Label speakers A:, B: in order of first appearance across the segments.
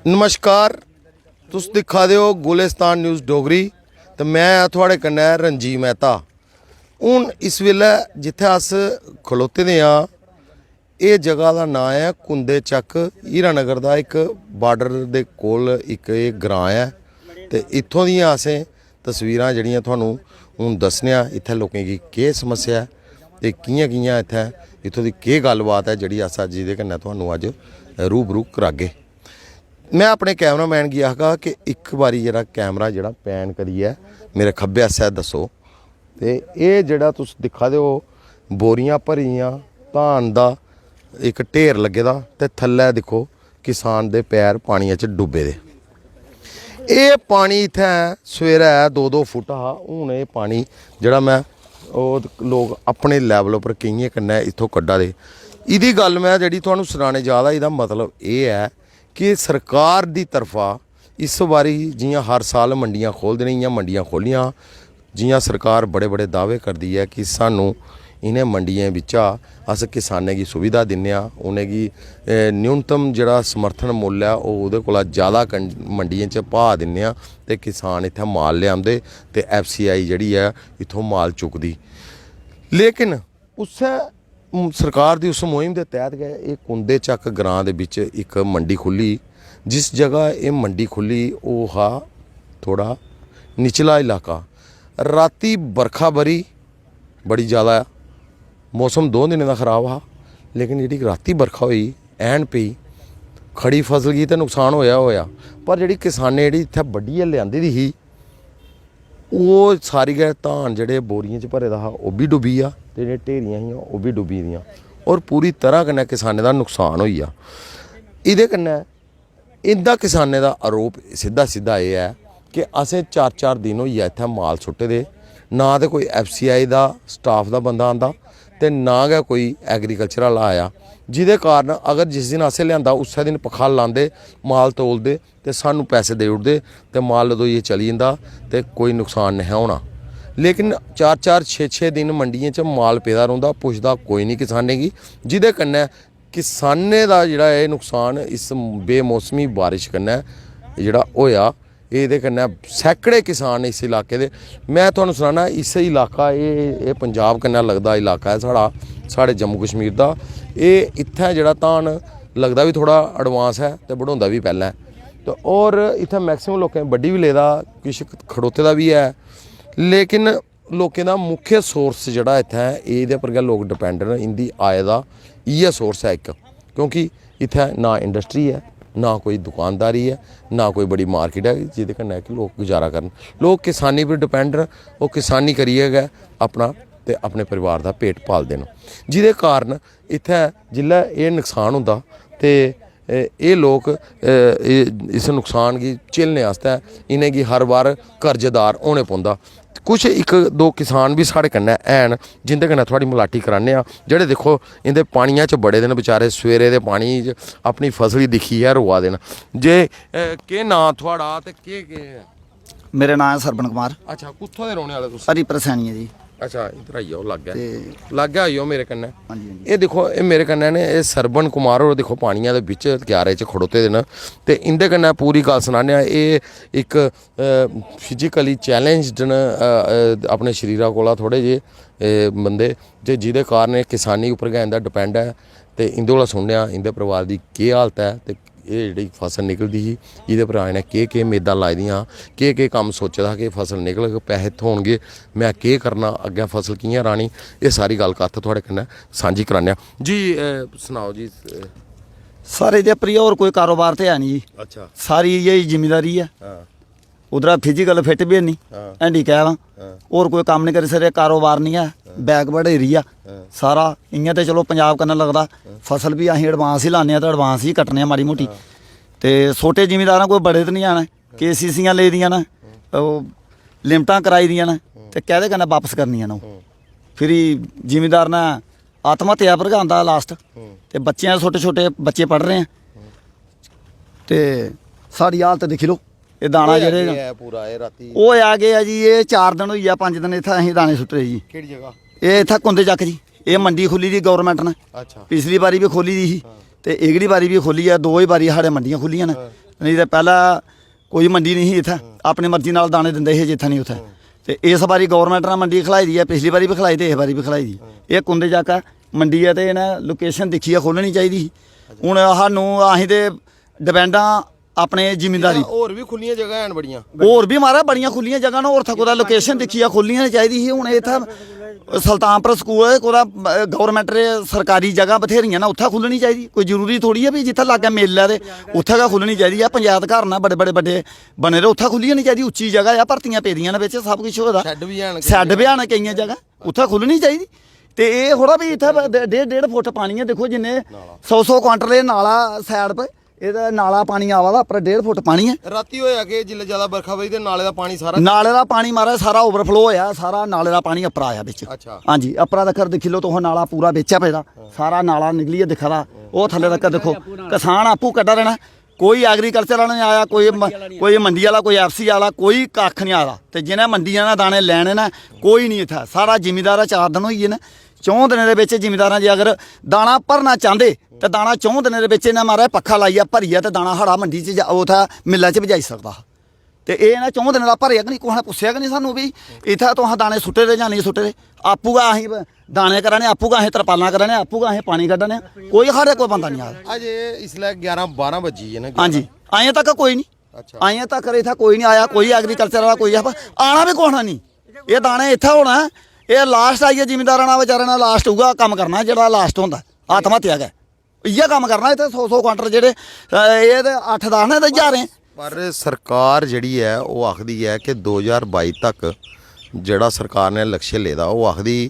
A: नमस्कार, तुस दिक्खा दे हो गुलिस्तान न्यूज़ डोगरी तो मैं थोड़े कन्नै रणजीत मेहता। हूँ इस वेले जिथे अस खलोते दे हाँ, ये जगह का नाम है कुंदे चक, हीरानगर का एक बार्डर के कोल एक ग्रां है। तो इत्थों दी असें तस्वीरां जड़ियां तुहानूं हूँ दसने इत्थे लोकें की केह् समस्या है ते कियां कियां इत्थों दी केह् गल्लबात है जिहड़ी अस अज्ज इहदे कन्नै तुहानूं अज्ज रूबरू करागे। मैं अपने कैमरामैन गी आखगा कि एक बारी जरा कैमरा जरा पैन करिए मेरे खब्बे पास्सै दसो। ते एह् जेह्ड़ा तुस दिक्खा दे हो बोरियां भरियां धान दा एक ढेर लगे दा ते थल्लै दिक्खो किसान दे पैर पानिया च डुब्बे दे। एह् पानी इत्थें सवेरै 2-2 फुट हा, हून एह् पानी जेह्ड़ा मैं ओह् लोग अपने लैवल पर केइयें कन्नै इत्थों कड्ढा दे। इहदी गल्ल मैं जेह्ड़ी तुहानूं सनाने जा दा, एह्दा मतलब एह् है कि सरकार दी तरफा इस बारी जियां हर साल मंडियां खोलदे ने, इयां मंडियां खोलियां। जियां सरकार बड़े बड़े दावे करदी है कि सानूं इन्हें मंडियें बिच्चा अस किसानें की सुविधा दिन्ने आं, उनेंगी न्यूनतम जिहड़ा समर्थन मुल्ल है ओह्दे कोला ज़्यादा मंडियें च भाऽ दिन्ने आं ते किसान इत्थें माल लेआंदे ते FCI जिहड़ी है इत्थों माल चुकदी। लेकिन उस्सै सरकार दी उस मुहिम के तहत गै ये कुंदे चक ग्रां दे बिच एक मंडी खुली। जिस जगह ये मंडी खुली वो हा थोड़ा निचला इलाका। राती बरखा बरी बड़ी ज़्यादा, मौसम 2 दिनों का खराब हा, लेकिन जी राती बरखा हुई ऐन पई, खड़ी फसल की तो नुकसान होया पर जी किसाने जी इत्थें बड्ढियै लिआंदी दी ही वो सारी गै धान जेह्ड़े बोरियें च भरे दा हा ओह् बी डुब्बी गेआ ते जेह्ड़े ढेरियां हियां ओह् बी डुब्बी दियां और पूरी तरह कन्नै किसानें दा नुकसान होई गेआ। इहदे कन्नै इंदा किसानें दा आरोप सीधा सीधा एह् है कि असें 4-4 दिन होई इत्थें माल सुट्टे दे, ना तो कोई FCI दा स्टाफ दा बंदा आंदा ते ना गै कोई एग्रीकल्चर आह्ला आया, जिहदे कारण अगर जिस दिन असें लिआंदा उस्सै दिन पखा लांदे माल तोलदे ते सानूं पैसे देई ओड़दे ते माल लदोइयै चली जंदा ते कोई नुकसान नहीं होना। लेकिन 4-4 6-6 दिन मंडियें च माल पेदा रौंह्दा, पुछदा कोई नहीं किसानें गी, जिहदे कन्नै किसानें दा जेह्ड़ा एह् नुकसान इस बेमौसमी बारिश कन्नै जेह्ड़ा होया, एह्दे कन्नै सैकड़े किसान इस इलाके दे। मैं तुहानूं सनाना इस इलाका एह् पंजाब कन्नै लगदा इलाका है साढ़े जम्मू कश्मीर दा। एह् इत्थें जेह्ड़ा धान लगदा भी थोड़ा एडवांस है ते बढोंदा भी पैह्लें तो, और इत्थें मैक्सिमम लोकें बड्ढी भी लेदा, किश खड़ोते दा भी है। लेकिन लोकें दा मुख्य सोर्स जेह्ड़ा इत्थें एह्दे पर गै लोग डिपेंड न, इंदी आय दा इ'यै सोर्स है इक, क्योंकि इत्थें ना इंडस्ट्री है, ना कोई दुकानदारी है, ना कोई बड़ी मार्केट है जिहदे कन्नै कि लोग गुजारा करन। लोग किसानी पर डिपेंड न, ओह् किसानी करियै गै अपना ते अपने परिवार दा पेट पालदे न, जिहदे कारण इत्थें जिल्लै एह् नुकसान होंदा ते एह् लोग इस नुकसान गी झेलने आस्तै इनेंगी हर बार कर्जदार होने पौंदा। कुछ 1-2 किसान भी साढ़े कन्नै हैन जिंदे कन्नै थोड़ी मलाटी कराने आ, जेह्ड़े दिक्खो इंदे पानिया च बड़े दे न बेचारे, सवेरे दे पानी च अपनी फसल गी दिक्खियै रोआ दे न। जे केह् नांऽ थुआढ़ा ते केह्
B: मेरा नाम है सरबन कुमार।
A: अच्छा, कुत्थों दे रौह्ने आह्ले तुस?
B: हरीपुर सैनी है जी।
A: अच्छा, इधर आई जाओ, लाग्गै आई जाओ मेरे कन्नै।
B: हाँ जी।
A: ये दिक्खो ये मेरे कन्नै ने एह् सरबन कुमार होर दिक्खो पानिया दे बिच क्यारे च खड़ोते दे न ते इंदे कन्नै पूरी गल्ल सनाने आं। एह् एक फिजिकली चैलेंज्ड न अपने शरीरा कोला थोड़े जे बंदे ते जिहदे कारण किसानी उप्पर गै इंदा डिपेंड है। ते इंदे कोला सुनने आं इंदे परिवार दी केह् हालत है ते एह् जेह्ड़ी फसल निकलदी ही एह्दे पर इनें केह् मेदां लाई दियां, केह् कम्म सोचे दा कि फसल निकलग, पैसे थ्होणगे, मैं केह् करना अग्गें, फसल कि'यां राह्नी, एह् सारी गल्ल कत्थ थुआढ़े कन्नै सांझी कराने आं जी। सनाओ जी।
B: सारे एह्दे उप्पर होर कोई कारोबार ते है नहीं जी।
A: अच्छा,
B: सारी इ'यै जिमीदारी है। उधरा फिजिकल फिट भी नहीं, हैंडीकैप होर कोई कम्म नहीं करी सकदे, कारोबार नहीं है, बैकवर्ड एरिया सारा। इ'यां ते चलो पंजाब कन्नै लगदा, फसल भी असीं एडवांस ही लाने ते एडवांस ही कट्टने माड़ी मुट्टी। ते छोटे जिमीदार कोई बड़े तो नहीं हैन, KCC ले दियां न, लिमटां कराई दियां न ते कैह्दे कन्नै वापस करनियां न। फिर जिमीदार ने आत्महत्या पर गै आंदा लास्ट। ते बच्चे छोटे छोटे बच्चे पढ़ रहे हैं ते ਸਾਡੀ ਹਾਲਤ ਦੇਖ ਲਓ ਇਹ ਦਾਣਾ ਜਿਹੜੇ
A: ਹੈ ਪੂਰਾ ਇਹ ਰਾਤੀ
B: ਉਹ ਆ ਗਏ ਆ ਜੀ ਇਹ 4 ਦਿਨ ਹੋਈ ਆ 5 ਦਿਨ ਇੱਥੇ ਅਸੀਂ ਦਾਣੇ ਸੁੱਟ ਰਹੇ ਜੀ
A: ਕਿਹੜੀ ਜਗ੍ਹਾ
B: ਇਹ ਇੱਥੇ ਕੁੰਦੇ ਚੱਕ ਜੀ ਇਹ ਮੰਡੀ ਖੁੱਲੀ ਦੀ ਗਵਰਨਮੈਂਟ ਨੇ
A: ਅੱਛਾ
B: ਪਿਛਲੀ ਵਾਰੀ ਵੀ ਖੋਲੀ ਦੀ ਸੀ ਤੇ ਇਗਲੀ ਵਾਰੀ ਵੀ ਖੋਲੀ ਆ 2 ਹੀ ਵਾਰੀ ਸਾਡੇ ਮੰਡੀਆਂ ਖੁੱਲੀਆਂ ਨੇ ਨਹੀਂ ਤਾਂ ਪਹਿਲਾਂ ਕੋਈ ਮੰਡੀ ਨਹੀਂ ਸੀ ਇੱਥੇ ਆਪਣੀ ਮਰਜ਼ੀ ਨਾਲ ਦਾਣੇ ਦਿੰਦੇ ਸੀ ਜਿੱਥੇ ਨਹੀਂ ਉੱਥੇ ਤੇ ਇਸ ਵਾਰੀ ਗਵਰਨਮੈਂਟ ਨਾਲ ਮੰਡੀ ਖਿਲਾਈ ਦੀ ਆ ਪਿਛਲੀ ਵਾਰੀ ਵੀ ਖਿਲਾਈ ਤੇ ਇਸ ਵਾਰੀ ਵੀ ਖਿਲਾਈ ਦੀ ਇਹ ਕੁੰਦੇ ਚੱਕ ਆ ਮੰਡੀ ਆ ਤੇ ਇਹਨਾਂ ਲੋਕੇਸ਼ਨ ਦੇਖੀ ਆ ਖੋਲਣੀ ਚਾਹੀਦੀ ਸੀ ਹੁਣ ਸਾਨੂੰ ਅਸੀਂ ਤੇ ਡਿਪੈਂਡਾਂ ਆਪਣੇ ਜ਼ਿਮੀਂਦਾਰੀ
A: ਹੋਰ ਵੀ ਖੁੱਲੀਆਂ ਜਗ੍ਹਾ ਹਨ ਬੜੀਆਂ
B: ਹੋਰ ਵੀ ਮਾਰਾ ਬੜੀਆਂ ਖੁੱਲੀਆਂ ਜਗ੍ਹਾ ਨੇ ਹੋਰ ਥਕੋ ਦਾ ਲੋਕੇਸ਼ਨ ਦੇਖੀ ਆ ਖੋਲੀਆਂ ਚਾਹੀਦੀ ਸੀ ਹੁਣ ਇੱਥੇ ਸੁਲਤਾਨਪੁਰ ਸਕੂਲ ਹੈ ਕੋਦਾ ਗਵਰਨਮੈਂਟ ਦੇ ਸਰਕਾਰੀ ਜਗ੍ਹਾ ਬਥੇਰੀਆਂ ਨਾ ਉੱਥੇ ਖੁੱਲਣੀ ਚਾਹੀਦੀ ਕੋਈ ਜ਼ਰੂਰੀ ਥੋੜੀ ਹੈ ਵੀ ਜਿੱਥੇ ਲੱਗਾ ਮੇਲਾ ਤੇ ਉੱਥੇ ਕਾ ਖੁੱਲਣੀ ਚਾਹੀਦੀ ਆ ਪੰਚਾਇਤ ਘਰ ਨਾ ਬੜੇ ਵੱਡੇ ਬਣੇ ਰਹੇ ਉੱਥੇ ਖੁੱਲੀ ਨਹੀਂ ਚਾਹੀਦੀ ਉੱਚੀ ਜਗ੍ਹਾ ਆ ਭਰਤੀਆਂ ਪੇਦੀਆਂ ਨੇ ਵਿੱਚ ਸਭ ਕੁਝ ਹੋਦਾ ਛੱਡ ਬਿਆਨ ਕਈਆਂ ਜਗ੍ਹਾ ਉੱਥੇ ਖੁੱਲਣੀ ਚਾਹੀਦੀ ਤੇ ਇਹ ਥੋੜਾ ਵੀ ਇੱਥੇ 1.5 ਫੁੱਟ ਪਾਣੀ ਹੈ ਦੇਖੋ ਜਿੰਨੇ 100 ਕੁਆਂਟਲ ਇਹ ਨਾਲਾ ਸਾਈਡ 'ਤੇ ਇਹਦਾ ਨਾਲਾ ਪਾਣੀ ਆਵਾਦਾ ਉੱਪਰ 1.5 ਫੁੱਟ ਪਾਣੀ ਹੈ
A: ਰਾਤੀ ਹੋਇਆ ਕਿ ਜਿੱਲੇ ਜ਼ਿਆਦਾ ਬਰਖਾ ਪਈ ਤੇ ਨਾਲੇ ਦਾ ਪਾਣੀ ਸਾਰਾ
B: ਨਾਲੇ ਦਾ ਪਾਣੀ ਮਾਰਾ ਸਾਰਾ ਓਵਰਫਲੋ ਹੋਇਆ ਸਾਰਾ ਨਾਲੇ ਦਾ ਪਾਣੀ ਅੱਪਰ ਆਇਆ ਵਿੱਚ
A: ਅੱਛਾ
B: ਹਾਂਜੀ ਅੱਪਰਾ ਤੱਕ ਦੇਖੀ ਲੋ ਤੋਂ ਨਾਲਾ ਪੂਰਾ ਵੇਚਿਆ ਪੈਦਾ ਸਾਰਾ ਨਾਲਾ ਨਿਕਲੀ ਦਿਖਦਾ ਉਹ ਥੱਲੇ ਤੱਕ ਦੇਖੋ ਕਿਸਾਨ ਆਪੂ ਕੱਢਾ ਰਹਿਣਾ ਕੋਈ ਐਗਰੀਕਲਚਰ ਵਾਲਾ ਨਹੀਂ ਆਇਆ ਕੋਈ ਮੰਡੀ ਵਾਲਾ ਕੋਈ ਐਫਸੀ ਵਾਲਾ ਕੋਈ ਕੱਖ ਨਹੀਂ ਆਇਆ ਤੇ ਜਿਹਨੇ ਮੰਡੀਆਂ ਨਾਲ ਦਾਣੇ ਲੈਣੇ ਨਾ ਕੋਈ ਨਹੀਂ ਇੱਥੇ ਸਾਰਾ ਜ਼ਿਮੀਦਾਰ 4 ਦਿਨ ਹੋਈ ਨੇ 4 ਦਿਨਾਂ ਦੇ ਵਿੱਚ ਜ਼ਿਮੀਦਾਰਾਂ ਜੇ ਅਗਰ ਦਾਣਾ ਭਰਨਾ ਚਾਹੁੰਦੇ ਤੇ ਦਾਣਾ 4 ਦਿਨਾਂ ਦੇ ਵਿੱਚ ਇਹਨਾਂ ਮਾਰਾ ਪੱਖਾ ਲਾਈਆ ਭਰੀਆ ਤੇ ਦਾਣਾ ਹੜਾ ਮੰਡੀ 'ਚ ਉਥਾ ਮਿੱਲਾਂ 'ਚ ਭਜਾਈ ਸਕਦਾ ਤੇ ਇਹ ਨਾ 4 ਦਿਨਾਂ ਦਾ ਭਰਿਆ ਕਿ ਨਹੀਂ ਕੋਹਾਂ ਪੁੱਛਿਆ ਕਿ ਨਹੀਂ ਸਾਨੂੰ ਵੀ ਇੱਥੇ ਤੋਂ ਦਾਣੇ ਸੁੱਟੇ ਦੇ ਜਾਂ ਨਹੀਂ ਸੁੱਟੇ ਦੇ ਆਪੂਗਾ ਅਸੀਂ ਦਾਣੇ ਕਰਾਣੇ ਆਪੂਗਾ ਅਸੀਂ ਤਰਪਾਲਾਂ ਕਰਾਣੇ ਆਪੂਗਾ ਅਸੀਂ ਪਾਣੀ ਕੱਢਣੇ ਕੋਈ ਸਾਡੇ ਕੋਈ ਬੰਦਾ ਨਹੀਂ ਆਇਆ
A: ਅਜੇ ਇਸ ਲਈ 11-12 ਵਜੇ ਹੈ ਨਾ
B: ਹਾਂਜੀ ਆਏ ਤੱਕ ਕੋਈ ਨਹੀਂ
A: ਅੱਛਾ
B: ਆਏ ਤੱਕ ਇੱਥੇ ਕੋਈ ਨਹੀਂ ਆਇਆ ਕੋਈ ਐਗਰੀਕਲਚਰ ਵਾਲਾ ਕੋਈ ਆਣਾ ਵੀ ਕੋਹਣਾ ਨਹੀਂ ਇਹ ਦਾਣੇ ਇੱਥੇ ਹੋਣਾ ਇਹ ਲਾਸਟ ਆਈਏ ਜ਼ਿਮੀਂਦਾਰਾਂ ਨਾਲ ਵਿਚਾਰਿਆਂ ਨਾਲ ਲਾਸਟ ਹੋਊਗਾ ਕੰਮ ਕਰਨਾ ਜਿਹੜਾ ਲਾਸਟ ਹੁੰਦਾ ਆਤਮ ਹੱਤਿਆ ਗਿਆ ਇਹ ਕੰਮ ਕਰਨਾ ਇੱਥੇ 100 ਕੁਆਂਟਲ ਜਿਹੜੇ ਇਹ ਤੇ 8-10 ਨੇ ਤੇ ਜਾ ਰਹੇ
A: ਪਰ ਸਰਕਾਰ ਜਿਹੜੀ ਹੈ ਉਹ ਆਖਦੀ ਹੈ ਕਿ 2022 ਤੱਕ ਜਿਹੜਾ ਸਰਕਾਰ ਨੇ ਲਕਸ਼ ਲੇਦਾ ਉਹ ਆਖਦੀ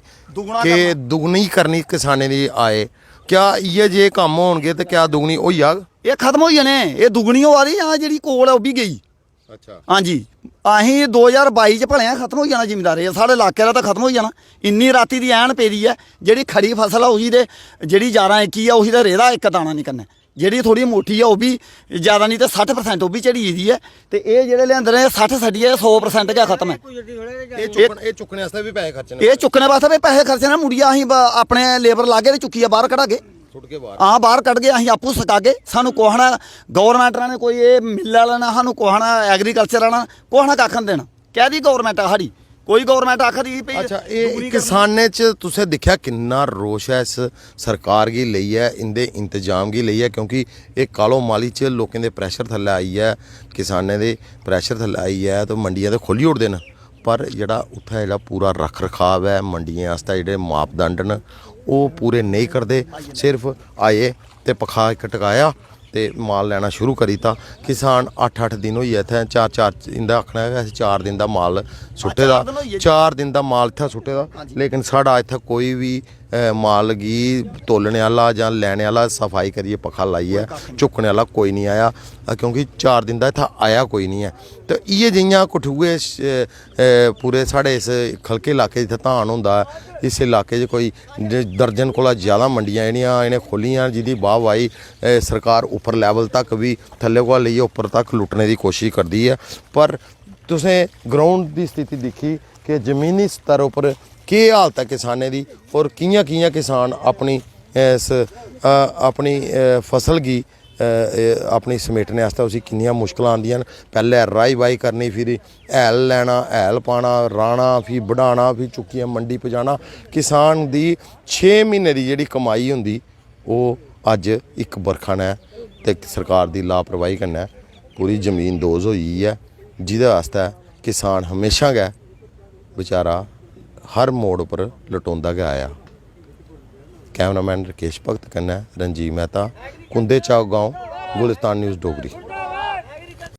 A: ਕਿ ਦੁਗਣੀ ਕਰਨੀ ਕਿਸਾਨੇ ਦੀ ਆਏ ਕਿਆ ਇਹ ਜੇ ਕੰਮ ਹੋਣਗੇ ਤੇ ਕਿਆ ਦੁਗਣੀ ਹੋਈ ਆ
B: ਇਹ ਖਤਮ ਹੋਈ ਜਾਣੇ ਇਹ ਦੁਗਣੀ ਹੋ ਰਹੀ ਆ ਜਿਹੜੀ ਕੋਲ ਉਹ ਵੀ ਗਈ
A: ਅੱਛਾ
B: ਹਾਂਜੀ ਅਸੀਂ 2022 ਚ ਭਲਿਆ ਖਤਮ ਹੋ ਜਾਣਾ ਜ਼ਿਮੀਂਦਾਰੀ ਸਾਡੇ ਇਲਾਕੇ ਦਾ ਤਾਂ ਖਤਮ ਹੋ ਜਾਣਾ ਇੰਨੀ ਰਾਤੀ ਦੀ ਐਨ ਪੇਰੀ ਹੈ ਜਿਹੜੀ ਖੜੀ ਫਸਲ ਆ ਉਹੀ ਦੇ ਜਿਹੜੀ 11-21 ਆ ਉਹੀ ਦਾ ਰੇਦਾ ਇੱਕ ਦਾਣਾ ਨਹੀਂ ਕਰਨਾ ਜਿਹੜੀ ਥੋੜੀ ਮੋਟੀ ਆ ਉਹ ਵੀ ਜ਼ਿਆਦਾ ਨਹੀਂ ਤੇ 60% ਉਹ ਵੀ ਝੜੀ ਦੀ ਹੈ ਤੇ ਇਹ ਜਿਹੜੇ ਲਿਆਂਦੇ ਨੇ 60 ਛੱਡੀ ਹੈ 100% ਕਿਆ ਖਤਮ ਹੈ
A: ਇਹ ਚੁੱਕਣੇ ਵਾਸਤੇ ਵੀ ਪੈਸੇ ਖਰਚਣੇ
B: ਇਹ ਚੁੱਕਣੇ ਵਾਸਤੇ ਵੀ ਪੈਸੇ ਖਰਚਣੇ ਮੁੜੀਆ ਅਸੀਂ ਆਪਣੇ ਲੇਬਰ ਲਾ ਕੇ ਤੇ ਚੁੱਕੀ ਆ ਬਾਹਰ ਕਢਾਗੇ ਹਾਂ ਬਾਹਰ ਕੱਢ ਕੇ ਅਸੀਂ ਆਪੂ ਸਕਾਗੇ ਸਾਨੂੰ ਕੋਹਣਾ ਗਵਰਨਮੈਂਟ ਨੇ ਕੋਈ ਇਹ ਮਿੱਲ ਵਾਲਾ ਨਾ ਸਾਨੂੰ ਕੋਹਣਾ ਐਗਰੀਕਲਚਰ ਵਾਲਾ ਕੋਹਣਾ ਕੱਖ ਨਹੀਂ ਦੇਣਾ ਕਹਿਦੀ ਗਵਰਨਮੈਂਟ ਆ ਸਾਡੀ ਕੋਈ ਗਵਰਨਮੈਂਟ ਆਖਦੀ ਪਈ
A: ਅੱਛਾ ਇਹ ਕਿਸਾਨੇ ਚ ਤੁਸੀਂ ਦੇਖਿਆ ਕਿੰਨਾ ਰੋਸ਼ ਹੈ ਇਸ ਸਰਕਾਰ ਕੀ ਲਈ ਹੈ ਇੰਦੇ ਇੰਤਜ਼ਾਮ ਕੀ ਲਈ ਹੈ ਕਿਉਂਕਿ ਇਹ ਕਾਲੋ ਮਾਲੀ ਚ ਲੋਕਾਂ ਦੇ ਪ੍ਰੈਸ਼ਰ ਥੱਲੇ ਆਈ ਹੈ ਕਿਸਾਨੇ ਦੇ ਪ੍ਰੈਸ਼ਰ ਥੱਲੇ ਆਈ ਹੈ ਤਾਂ ਮੰਡੀਆਂ ਤੇ ਖੋਲੀ ਉੜਦੇ ਨੇ ਪਰ ਜਿਹੜਾ ਉੱਥੇ ਜਿਹੜਾ ਪੂਰਾ ਰੱਖ ਰਖਾਵ ਹੈ ਮੰਡੀਆਂ ਵਾਸਤੇ ਜਿਹੜੇ ਮਾਪਦੰਡ ਨੇ ਉਹ ਪੂਰੇ ਨਹੀਂ ਕਰਦੇ ਸਿਰਫ ਆਏ ਤੇ ਪਖਾ ਇੱਕ ਟਕਾਇਆ ਤੇ ਮਾਲ ਲੈਣਾ ਸ਼ੁਰੂ ਕਰੀਤਾ ਕਿਸਾਨ 8-8 ਦਿਨ ਹੋਈ ਇੱਥੇ 4-4 ਦਿਨ ਦਾ ਆਖਣਾ ਹੈਗਾ 4 ਦਿਨ ਦਾ ਮਾਲ ਸੁੱਟੇ ਦਾ 4 ਦਿਨ ਦਾ ਮਾਲ ਇੱਥੇ ਸੁੱਟੇ ਦਾ ਲੇਕਿਨ ਸਾਡਾ ਇੱਥੇ ਕੋਈ ਵੀ ਮਾਲ ਗੀ ਤੋਲਣੇ ਵਾਲਾ ਜਾਂ ਲੈਣੇ ਵਾਲਾ ਸਫਾਈ ਕਰੀਏ ਪੱਖਾ ਲਾਈਏ ਚੁੱਕਣੇ ਵਾਲਾ ਕੋਈ ਨਹੀਂ ਆਇਆ ਕਿਉਂਕਿ 4 ਦਿਨ ਦਾ ਇੱਥੇ ਆਇਆ ਕੋਈ ਨਹੀਂ ਹੈ ਤੇ ਇਹ ਜਿਹੀਆਂ ਕਠੂਏ ਪੂਰੇ ਸਾਡੇ ਇਸ ਖਲਕੇ ਇਲਾਕੇ ਜਿੱਥੇ ਧਾਨ ਹੁੰਦਾ ਇਸ ਇਲਾਕੇ 'ਚ ਕੋਈ ਦਰਜਨ ਕੋਲ ਜ਼ਿਆਦਾ ਮੰਡੀਆਂ ਜਿਹੜੀਆਂ ਇਹਨੇ ਖੋਲੀਆਂ ਜਿਹਦੀ ਵਾਹ ਵਾਹੀ ਸਰਕਾਰ ਉੱਪਰ ਲੈਵਲ ਤੱਕ ਵੀ ਥੱਲੇ ਕੋਲ ਲਈਏ ਉੱਪਰ ਤੱਕ ਲੁੱਟਣੇ ਦੀ ਕੋਸ਼ਿਸ਼ ਕਰਦੀ ਹੈ ਪਰ ਤੁਸੀਂ ਗਰਾਊਂਡ ਦੀ ਸਥਿਤੀ ਦੇਖੀ ਕਿ ਜ਼ਮੀਨੀ ਸਤਰ ਉੱਪਰ ਕੀ ਹਾਲਤ ਹੈ ਕਿਸਾਨੇ ਦੀ ਔਰ ਕਿਆਂ ਕਿਸਾਨ ਆਪਣੀ ਇਸ ਆਪਣੀ ਫਸਲ ਕੀ ਆਪਣੀ ਸਮੇਟਣੇ ਵਾਸਤੇ ਉਸੇ ਕਿੰਨੀਆਂ ਮੁਸ਼ਕਲਾਂ ਆਉਂਦੀਆਂ ਪਹਿਲੇ ਰਾਈ ਵਾਈ ਕਰਨੀ ਫਿਰ ਹੈਲ ਲੈਣਾ ਹੈਲ ਪਾਣਾ ਰਾਣਾ ਫਿਰ ਵਢਾਣਾ ਫਿਰ ਚੁੱਕੀਆਂ ਮੰਡੀ ਪਹੁੰਚਾਉਣਾ ਕਿਸਾਨ ਦੀ 6 ਮਹੀਨੇ ਦੀ ਜਿਹੜੀ ਕਮਾਈ ਹੁੰਦੀ ਉਹ ਅੱਜ ਇੱਕ ਬਰਖਾ ਹੈ ਤੇ ਸਰਕਾਰ ਦੀ ਲਾਪਰਵਾਹੀ ਕਰਨਾ ਪੂਰੀ ਜ਼ਮੀਨ ਦੋਜ਼ ਹੋਈ ਹੈ ਜਿਹਦੇ ਵਾਸਤੇ ਕਿਸਾਨ ਹਮੇਸ਼ਾ ਗਿਆ ਵਿਚਾਰਾ हर मोड़ पर लटोंदा गया आया कैमरामैन राकेश भगत कन्नै रंजीव मेहता कुंदे चाव गांव गुलिस्तान न्यूज़ डोगरी।